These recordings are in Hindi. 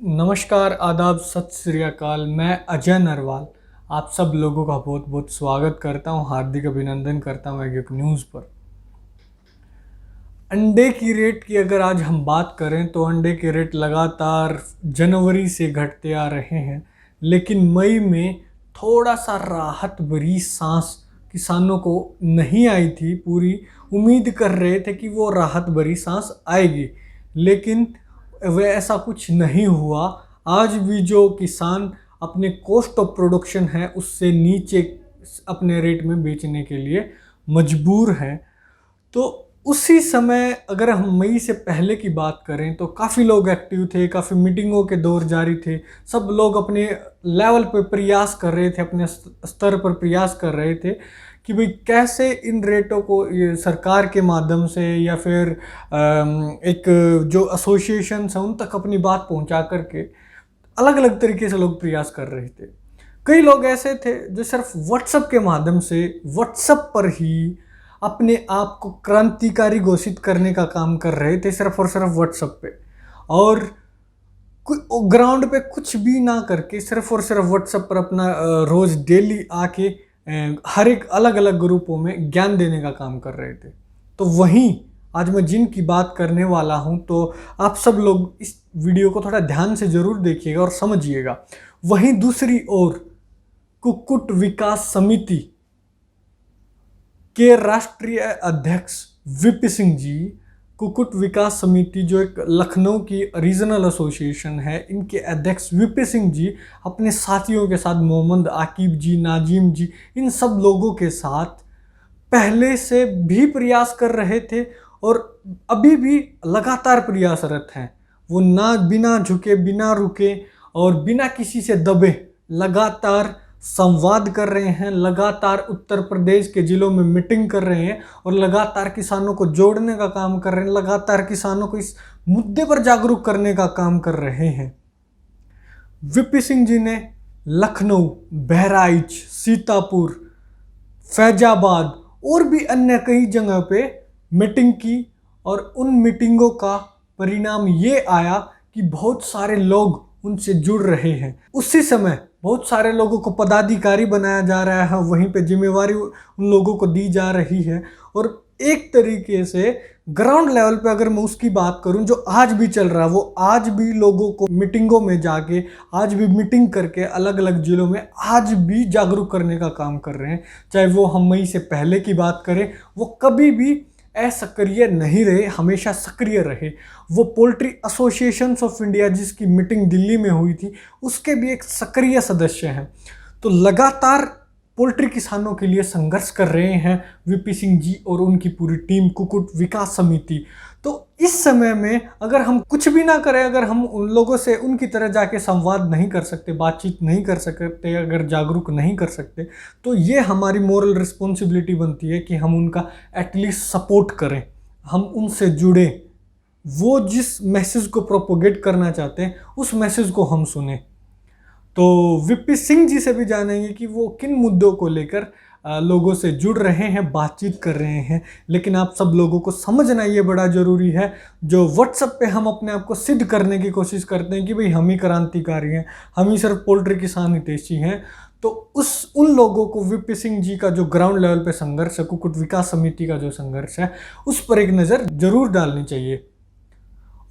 नमस्कार, आदाब, सत श्री अकाल। मैं अजय नरवाल आप सब लोगों का बहुत बहुत स्वागत करता हूं, हार्दिक अभिनंदन करता हूं एक न्यूज़ पर। अंडे की रेट की अगर आज हम बात करें तो अंडे के रेट लगातार जनवरी से घटते आ रहे हैं, लेकिन मई में थोड़ा सा राहत भरी सांस किसानों को नहीं आई थी। पूरी उम्मीद कर रहे थे कि वो राहत भरी सांस आएगी, लेकिन वह ऐसा कुछ नहीं हुआ। आज भी जो किसान अपने कॉस्ट ऑफ प्रोडक्शन है उससे नीचे अपने रेट में बेचने के लिए मजबूर हैं। तो उसी समय अगर हम मई से पहले की बात करें तो काफ़ी लोग एक्टिव थे, काफ़ी मीटिंगों के दौर जारी थे। सब लोग अपने लेवल पर प्रयास कर रहे थे, अपने स्तर पर प्रयास कर रहे थे कि भाई कैसे इन रेटों को ये सरकार के माध्यम से या फिर एक जो एसोसिएशन है उन तक अपनी बात पहुंचा करके अलग अलग तरीके से लोग प्रयास कर रहे थे। कई लोग ऐसे थे जो सिर्फ व्हाट्सएप के माध्यम से व्हाट्सएप पर ही अपने आप को क्रांतिकारी घोषित करने का काम कर रहे थे, सिर्फ और सिर्फ व्हाट्सएप पे, और ग्राउंड पे कुछ भी ना करके सिर्फ और सिर्फ व्हाट्सएप पर अपना रोज डेली आके हर एक अलग अलग ग्रुपों में ज्ञान देने का काम कर रहे थे। तो वहीं आज मैं जिनकी बात करने वाला हूं, तो आप सब लोग इस वीडियो को थोड़ा ध्यान से जरूर देखिएगा और समझिएगा। वहीं दूसरी ओर कुक्कुट विकास समिति के राष्ट्रीय अध्यक्ष वीपी सिंह जी, कुक्कुट विकास समिति जो एक लखनऊ की रीजनल एसोसिएशन है, इनके अध्यक्ष वीपी सिंह जी अपने साथियों के साथ, मोहम्मद आकिब जी, नाजिम जी, इन सब लोगों के साथ पहले से भी प्रयास कर रहे थे और अभी भी लगातार प्रयासरत हैं। वो ना बिना झुके, बिना रुके और बिना किसी से दबे लगातार संवाद कर रहे हैं, लगातार उत्तर प्रदेश के जिलों में मीटिंग कर रहे हैं और लगातार किसानों को जोड़ने का काम कर रहे हैं, लगातार किसानों को इस मुद्दे पर जागरूक करने का काम कर रहे हैं। वीपी सिंह जी ने लखनऊ, बहराइच, सीतापुर, फैजाबाद और भी अन्य कई जगह पे मीटिंग की और उन मीटिंगों का परिणाम ये आया कि बहुत सारे लोग उनसे जुड़ रहे हैं। उसी समय बहुत सारे लोगों को पदाधिकारी बनाया जा रहा है, वहीं पे जिम्मेवारी उन लोगों को दी जा रही है। और एक तरीके से ग्राउंड लेवल पे अगर मैं उसकी बात करूं जो आज भी चल रहा है, वो आज भी लोगों को मीटिंगों में जाके, आज भी मीटिंग करके अलग अलग जिलों में आज भी जागरूक करने का काम कर रहे हैं। चाहे वो हम मई से पहले की बात करें, वो कभी भी असक्रिय नहीं रहे, हमेशा सक्रिय रहे। वो पोल्ट्री एसोसिएशंस ऑफ इंडिया जिसकी मीटिंग दिल्ली में हुई थी, उसके भी एक सक्रिय सदस्य हैं। तो लगातार पोल्ट्री किसानों के लिए संघर्ष कर रहे हैं वीपी सिंह जी और उनकी पूरी टीम, कुक्कुट विकास समिति। तो इस समय में अगर हम कुछ भी ना करें, अगर हम उन लोगों से उनकी तरह जाके संवाद नहीं कर सकते, बातचीत नहीं कर सकते, अगर जागरूक नहीं कर सकते, तो ये हमारी मोरल रिस्पॉन्सिबिलिटी बनती है कि हम उनका एटलीस्ट सपोर्ट करें, हम उनसे जुड़ें, वो जिस मैसेज को प्रोपोगेट करना चाहते हैं उस मैसेज को हम सुने। तो वीपी सिंह जी से भी जानेंगे कि वो किन मुद्दों को लेकर लोगों से जुड़ रहे हैं, बातचीत कर रहे हैं। लेकिन आप सब लोगों को समझना ये बड़ा ज़रूरी है, जो व्हाट्सएप पे हम अपने आप को सिद्ध करने की कोशिश करते हैं कि भाई हम ही क्रांतिकारी हैं, हम ही सिर्फ पोल्ट्री किसान हितैषी हैं, तो उन लोगों को वीपी सिंह जी का जो ग्राउंड लेवल पे संघर्ष है, कुक्कुट विकास समिति का जो संघर्ष है, उस पर एक नज़र जरूर डालनी चाहिए।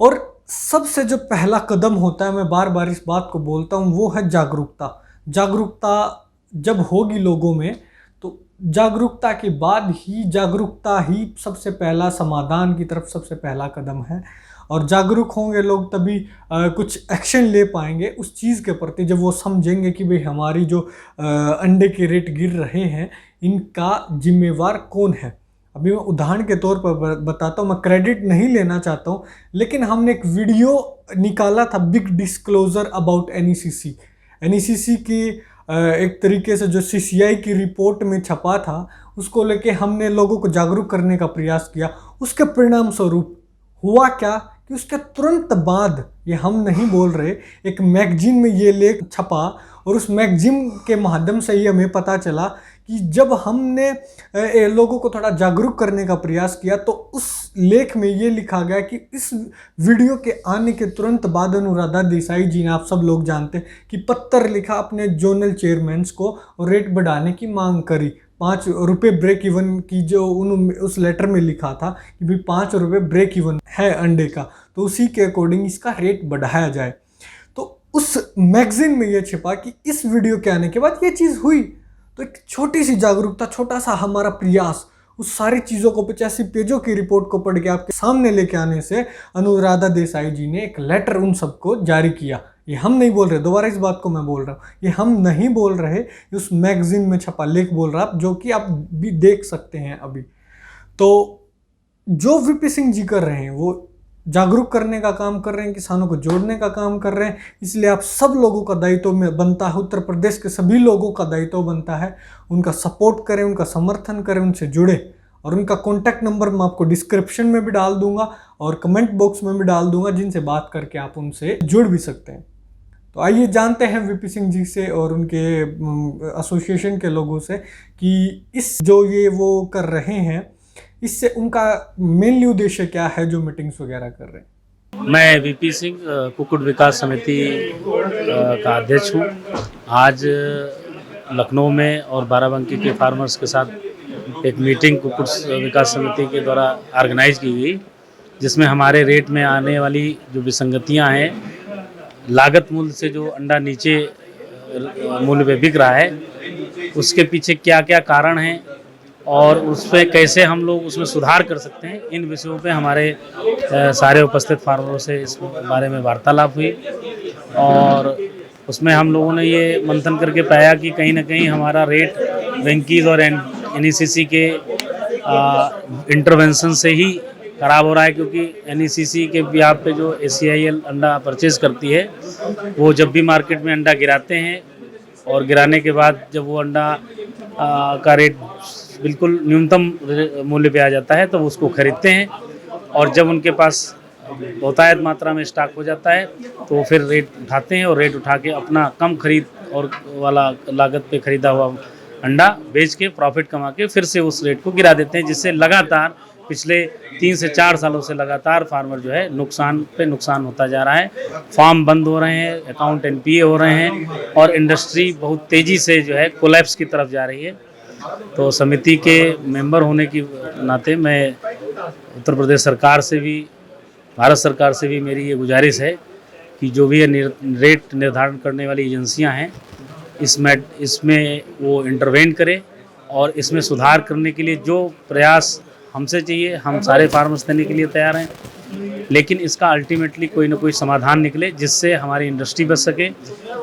और सबसे जो पहला कदम होता है, मैं बार बार इस बात को बोलता हूँ, वो है जागरूकता। जागरूकता जब होगी लोगों में, तो जागरूकता के बाद ही, जागरूकता ही सबसे पहला समाधान की तरफ सबसे पहला कदम है। और जागरूक होंगे लोग तभी कुछ एक्शन ले पाएंगे उस चीज़ के प्रति, जब वो समझेंगे कि भाई हमारी जो अंडे के रेट गिर रहे हैं, इनका जिम्मेवार कौन है। अभी मैं उदाहरण के तौर पर बताता हूँ, मैं क्रेडिट नहीं लेना चाहता हूँ, लेकिन हमने एक वीडियो निकाला था, big disclosure about NECC. NECC की एक तरीके से जो सीसीआई की रिपोर्ट में छपा था, उसको लेके हमने लोगों को जागरूक करने का प्रयास किया। उसके परिणाम स्वरूप हुआ क्या कि उसके तुरंत बाद, ये हम नहीं बोल रहे, एक मैगजीन में ये लेख छपा और उस मैगजीन के माध्यम से ही हमें पता चला कि जब हमने लोगों को थोड़ा जागरूक करने का प्रयास किया, तो उस लेख में ये लिखा गया कि इस वीडियो के आने के तुरंत बाद अनुराधा देसाई जी ने, आप सब लोग जानते हैं, कि पत्र लिखा अपने जोनल चेयरमैन्स को और रेट बढ़ाने की मांग करी। 5 रुपये ब्रेक इवन की जो उन्होंने उस लेटर में लिखा था कि भाई 5 रुपये ब्रेक इवन है अंडे का, तो उसी के अकॉर्डिंग इसका रेट बढ़ाया जाए। तो उस मैगजीन में ये छिपा कि इस वीडियो के आने के बाद ये चीज़ हुई। तो एक छोटी सी जागरूकता, छोटा सा हमारा प्रयास उस सारी चीज़ों को 85 पेजों की रिपोर्ट को पढ़ के आपके सामने लेके आने से अनुराधा देसाई जी ने एक लेटर उन सबको जारी किया। ये हम नहीं बोल रहे, दोबारा इस बात को मैं बोल रहा हूँ, ये हम नहीं बोल रहे, ये उस मैगजीन में छपा लेख बोल रहा, जो कि आप भी देख सकते हैं अभी। तो जो वीपी सिंह जी कर रहे हैं वो जागरूक करने का काम कर रहे हैं, किसानों को जोड़ने का काम कर रहे हैं। इसलिए आप सब लोगों का दायित्व में बनता है, उत्तर प्रदेश के सभी लोगों का दायित्व बनता है, उनका सपोर्ट करें, उनका समर्थन करें, उनसे जुड़े। और उनका कॉन्टैक्ट नंबर मैं आपको डिस्क्रिप्शन में भी डाल दूंगा और कमेंट बॉक्स में भी डाल दूंगा, जिनसे बात करके आप उनसे जुड़ भी सकते हैं। तो आइए जानते हैं वीपी सिंह जी से और उनके एसोसिएशन के लोगों से कि इस जो ये वो कर रहे हैं, इससे उनका मेनली उद्देश्य क्या है जो मीटिंग्स वगैरह कर रहे हैं। मैं वीपी सिंह कुक्कुट विकास समिति का अध्यक्ष हूँ। आज लखनऊ में और बाराबंकी के फार्मर्स के साथ एक मीटिंग कुक्कुट विकास समिति के द्वारा ऑर्गेनाइज की गई, जिसमें हमारे रेट में आने वाली जो विसंगतियाँ हैं, लागत मूल्य से जो अंडा नीचे मूल्य पे बिक रहा है, उसके पीछे क्या क्या कारण हैं और उस पर कैसे हम लोग उसमें सुधार कर सकते हैं, इन विषयों पे हमारे सारे उपस्थित फार्मरों से इस बारे में वार्तालाप हुई। और उसमें हम लोगों ने ये मंथन करके पाया कि कहीं ना कहीं हमारा रेट वेंकीज और एनईसीसी के इंटरवेंशन से ही ख़राब हो रहा है, क्योंकि एनईसीसी के ब्याह पे जो ACIL अंडा परचेज़ करती है, वो जब भी मार्केट में अंडा गिराते हैं और गिराने के बाद जब वो अंडा का रेट बिल्कुल न्यूनतम मूल्य पे आ जाता है तो वो उसको खरीदते हैं, और जब उनके पास बहुतायत मात्रा में स्टॉक हो जाता है तो फिर रेट उठाते हैं और रेट उठा के अपना कम खरीद और वाला लागत पे खरीदा हुआ अंडा बेच के प्रॉफिट कमा के फिर से उस रेट को गिरा देते हैं, जिससे लगातार पिछले 3 से 4 सालों से लगातार फार्मर जो है नुकसान पे नुकसान होता जा रहा है। फार्म बंद हो रहे हैं, अकाउंट NPA हो रहे हैं और इंडस्ट्री बहुत तेज़ी से जो है कोलैप्स की तरफ जा रही है। तो समिति के मेंबर होने की नाते मैं उत्तर प्रदेश सरकार से भी, भारत सरकार से भी मेरी ये गुजारिश है कि जो भी रेट निर्धारण करने वाली एजेंसियां हैं, इसमें वो इंटरवेन करें और इसमें सुधार करने के लिए जो प्रयास हमसे चाहिए, हम सारे फार्मर्स देने के लिए तैयार हैं। लेकिन इसका अल्टीमेटली कोई ना कोई समाधान निकले जिससे हमारी इंडस्ट्री बच सके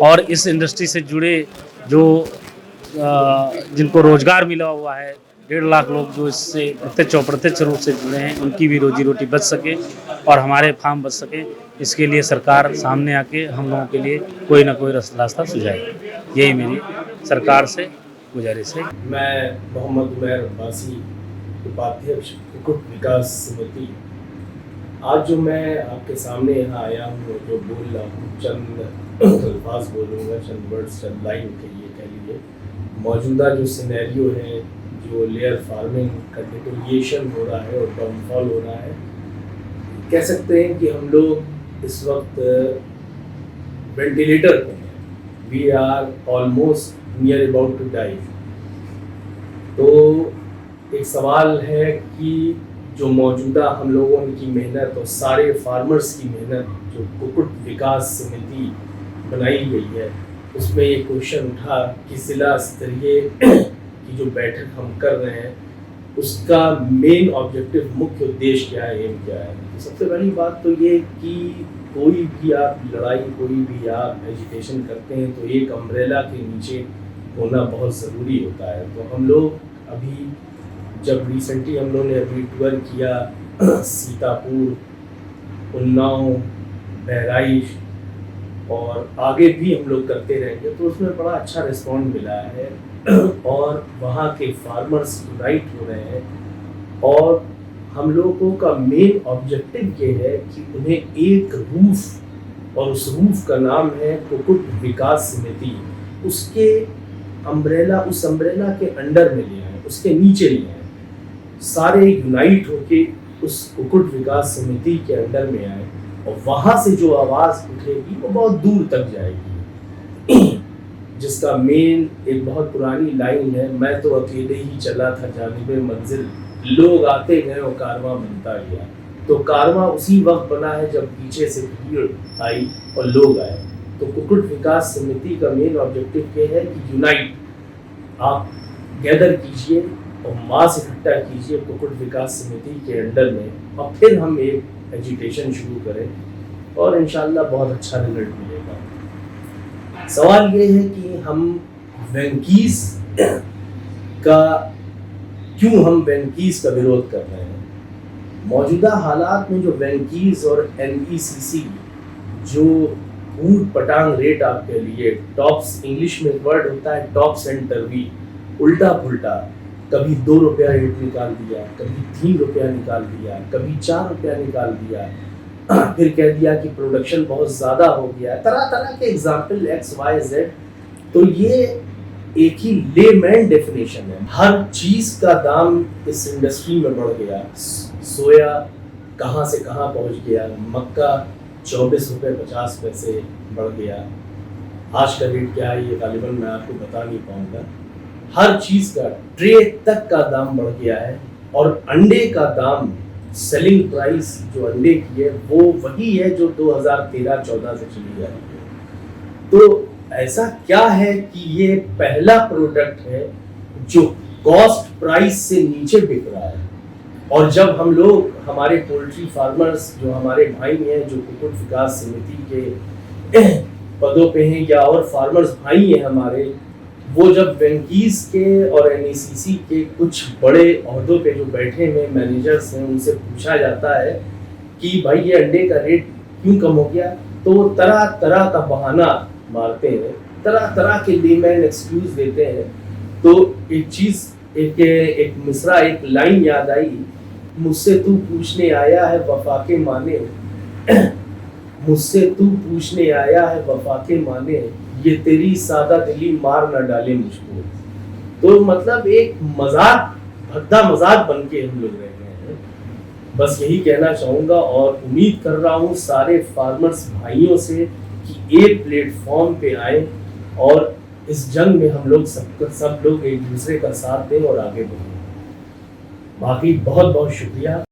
और इस इंडस्ट्री से जुड़े जो जिनको रोजगार मिला हुआ है, 1.5 लाख लोग जो इससे प्रत्यक्ष रूप से जुड़े हैं, उनकी भी रोजी रोटी बच सके और हमारे फार्म बच सके। इसके लिए सरकार सामने आके हम लोगों के लिए कोई ना कोई रास्ता सुझाए, यही मेरी सरकार से गुजारिश है। मैं मोहम्मद उमैर अब्बासी, उपाध्यक्ष कुक्कुट विकास समिति। आज जो मैं आपके सामने यहाँ आया हूँ, जो बोल रहा हूँ, चंद अल्फाज बोलूँगा, चंद वर्ड्स, चंद लाइन के लिए कह लीजिए। मौजूदा जो सिनेरियो है, जो लेयर फार्मिंग का डिटोरिएशन हो रहा है और डाउनफॉल हो रहा है, कह सकते हैं कि हम लोग इस वक्त वेंटिलेटर पे हैं। We are almost near about to die. तो एक सवाल है कि जो मौजूदा हम लोगों की मेहनत और सारे फार्मर्स की मेहनत, जो कुक्कुट विकास समिति बनाई गई है, उसमें ये क्वेश्चन उठा कि जिला स्तरीय की जो बैठक हम कर रहे हैं, उसका मेन ऑब्जेक्टिव, मुख्य उद्देश्य क्या है, एम क्या है। तो सबसे पहली बात तो ये कि कोई भी आप लड़ाई, कोई भी आप एजुकेशन करते हैं तो एक अम्ब्रेला के नीचे होना बहुत ज़रूरी होता है। तो हम लोग अभी जब रिसेंटली हम लोगों ने अभी टूर किया सीतापुर, उन्नाव, बहराइच और आगे भी हम लोग करते रहेंगे, तो उसमें बड़ा अच्छा रिस्पॉन्स मिला है और वहाँ के फार्मर्स यूनाइट हो रहे हैं। और हम लोगों का मेन ऑब्जेक्टिव ये है कि उन्हें एक रूफ, और उस रूफ का नाम है कुक्कुट विकास समिति, उसके अम्ब्रेला, उस अम्ब्रेला के अंडर में ले आए, उसके नीचे ले आए, सारे यूनाइट होके उस कुक्कुट विकास समिति के अंडर में आए और वहाँ से जो आवाज़ उठेगी वो बहुत दूर तक जाएगी। जिसका मेन एक बहुत पुरानी लाइन है, मैं तो अकेले ही चला था जानिबे मंजिल, लोग आते गए और कारवां बनता गया। तो कारवां उसी वक्त बना है जब पीछे से भीड़ आई और लोग आए। तो कुक्कुट विकास समिति का मेन ऑब्जेक्टिव ये है कि यूनाइट, आप गैदर कीजिए और मास इकट्ठा कीजिए कुक्कुट विकास समिति के अंडर में, और फिर हम एक एजुकेशन शुरू करें और इंशाल्लाह बहुत अच्छा रिजल्ट मिलेगा। सवाल ये है कि हम वेंकीज का विरोध कर रहे हैं। मौजूदा हालात में जो वेंकीज और NECC जो ऊट पटांग रेट आपके लिए टॉप्स, इंग्लिश में वर्ड होता है टॉप्स एंड टर्वी, उल्टा पुल्टा, कभी 2 रुपया रेट निकाल दिया, कभी 3 रुपया निकाल दिया, कभी 4 रुपया निकाल दिया, फिर कह दिया कि प्रोडक्शन बहुत ज़्यादा हो गया, तरह तरह के एग्जाम्पल XYZ। तो ये एक ही लेमैन डेफिनेशन है। हर चीज़ का दाम इस इंडस्ट्री में बढ़ गया। सोया कहाँ से कहाँ पहुँच गया, मक्का 24 रुपये 50 पैसे बढ़ गया। आज का रेट क्या है ये गालिबन मैं आपको बता नहीं पाऊँगा। हर चीज़ का ट्रे तक का दाम बढ़ गया है और अंडे का दाम, सेलिंग प्राइस जो अंडे की है वो वही है जो 2013-14 से चली जा रही है। तो ऐसा क्या है कि ये पहला प्रोडक्ट है जो कॉस्ट प्राइस से नीचे बिक रहा है। और जब हम लोग, हमारे पोल्ट्री फार्मर्स जो हमारे भाई हैं जो कुक्कुट विकास समिति के पदों पे हैं या और फार्मर्स भाई हैं हमारे, वो जब वेंकीज के और NECC के कुछ बड़े ओहदों पे जो बैठे हुए मैनेजर्स हैं उनसे पूछा जाता है कि भाई ये अंडे का रेट क्यों कम हो गया, तो वो तरह तरह का बहाना मारते हैं, तरह तरह के लेमैन एक्सक्यूज देते हैं। तो एक चीज़, एक मिसरा, एक लाइन याद आई, मुझसे तू पूछने आया है वफा के माने, मुझसे तू पूछने आया है वफा के माने, ये तेरी सादा दिली मार न डाले मुझको। तो मतलब एक मजाक, भद्दा मजाक बन के हम लोग रह गए हैं। बस यही कहना चाहूँगा और उम्मीद कर रहा हूँ सारे फार्मर्स भाइयों से कि एक प्लेटफॉर्म पे आए और इस जंग में हम लोग सब लोग एक दूसरे का साथ दें और आगे बढ़ें। बाकी बहुत बहुत शुक्रिया।